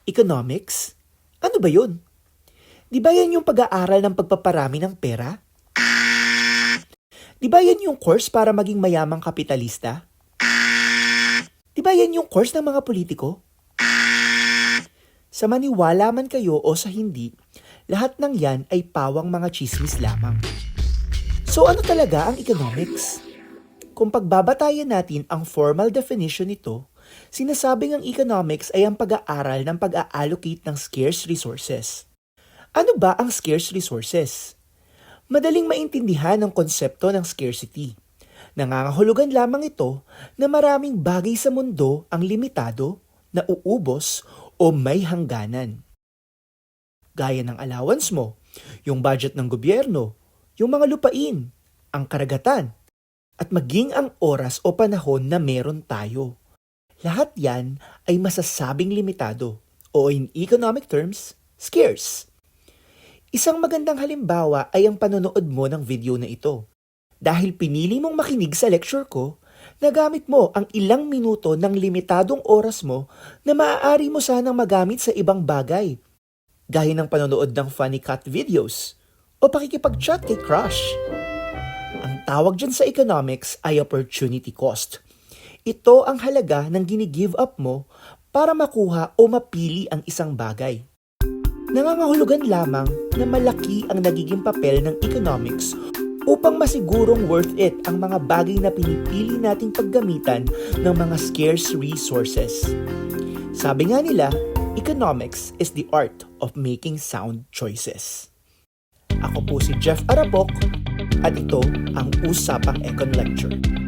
Economics? Ano ba yun? Di ba yan yung pag-aaral ng pagpaparami ng pera? Di ba yan yung course para maging mayamang kapitalista? Di ba yan yung course ng mga politiko? Sa maniwala man kayo o sa hindi, lahat ng yan ay pawang mga chismis lamang. So ano talaga ang economics? Kung pagbabatayan natin ang formal definition nito, sinasabing ang economics ay ang pag-aaral ng pag-a-allocate ng scarce resources. Ano ba ang scarce resources? Madaling maintindihan ang konsepto ng scarcity. Nangangahulugan lamang ito na maraming bagay sa mundo ang limitado, nauubos o may hangganan. Gaya ng allowance mo, yung budget ng gobyerno, yung mga lupain, ang karagatan, at maging ang oras o panahon na meron tayo. Lahat yan ay masasabing limitado o in economic terms, scarce. Isang magandang halimbawa ay ang panonood mo ng video na ito. Dahil pinili mong makinig sa lecture ko, nagamit mo ang ilang minuto ng limitadong oras mo na maaari mo sanang magamit sa ibang bagay, gaya ng panonood ng funny cat videos o pakikipag-chat kay crush. Ang tawag dyan sa economics ay opportunity cost. Ito ang halaga ng gini-give up mo para makuha o mapili ang isang bagay. Nangangahulugan lamang na malaki ang nagiging papel ng economics upang masigurong worth it ang mga bagay na pinipili nating paggamitan ng mga scarce resources. Sabi nga nila, economics is the art of making sound choices. Ako po si Jeff Arapoc at ito ang Usapang Econ Lecture.